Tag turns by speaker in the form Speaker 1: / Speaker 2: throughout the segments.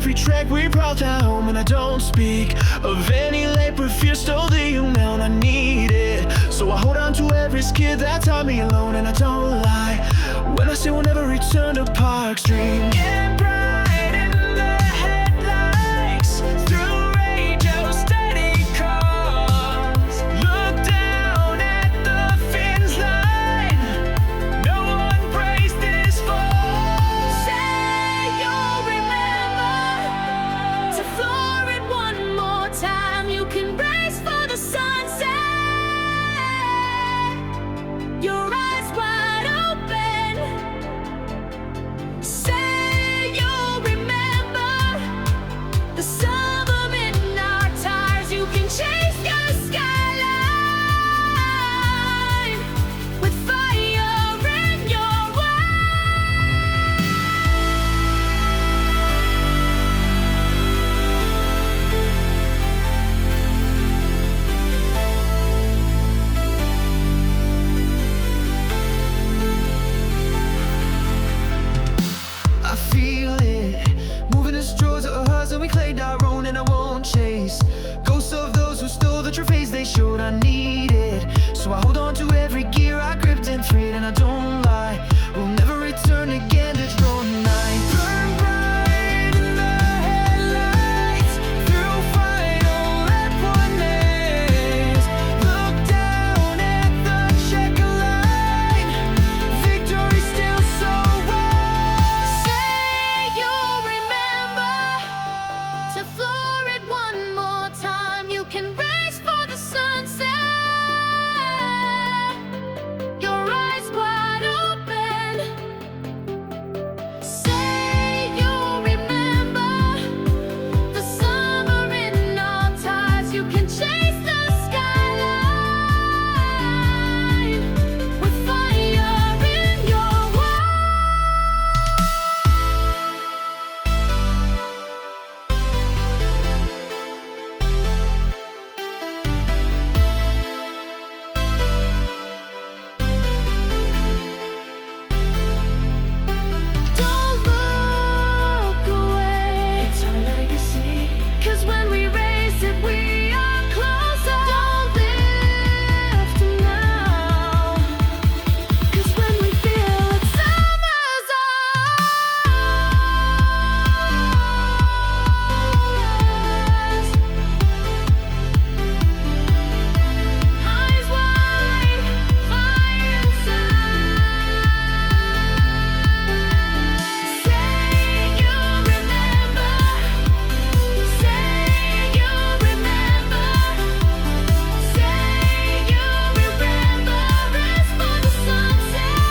Speaker 1: every track we brought down. And I don't speak of any late, but fear stole the you now, and I need it. So I hold on to every skid that taught me alone, and I don't lie when I say we'll never return to Park Street. Get bright in the headlights, through radio steady cars. Look down at the finish line, no one praised this fall.
Speaker 2: Say you'll remember to floor it one more time. You can brace for the sunset, your eyes wide open. Say you'll remember the summer in our tires. You can chase your skyline with fire in your
Speaker 1: I feel it, moving the straws of hers, and we claimed our own, and I won't chase ghosts of those who stole the trophies they showed. I need it, so I hold on to every gear I gripped and freed, and I don't lie, we'll never return again to draw night. Burn bright in the headlights, through final lap one ends. Look down at the checker line, victory still so wide.
Speaker 2: Say you'll remember to floor it one more time. You can race for the sunset, your eyes wide open. Say you'll remember the summer in our ties. You can chase the skyline with fire in your Don't look away, it's our legacy. 'Cause when we race it, we are closer. Don't lift now, 'cause when we feel it, summer's ours. Eyes wide, fire inside. Say you'll remember. Say you'll remember. Say you'll remember. Rest for the sunset.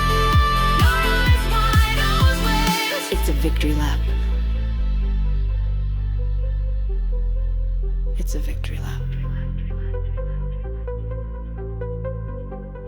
Speaker 2: Your eyes wide always.
Speaker 3: It's a victory lap. It's a victory lap.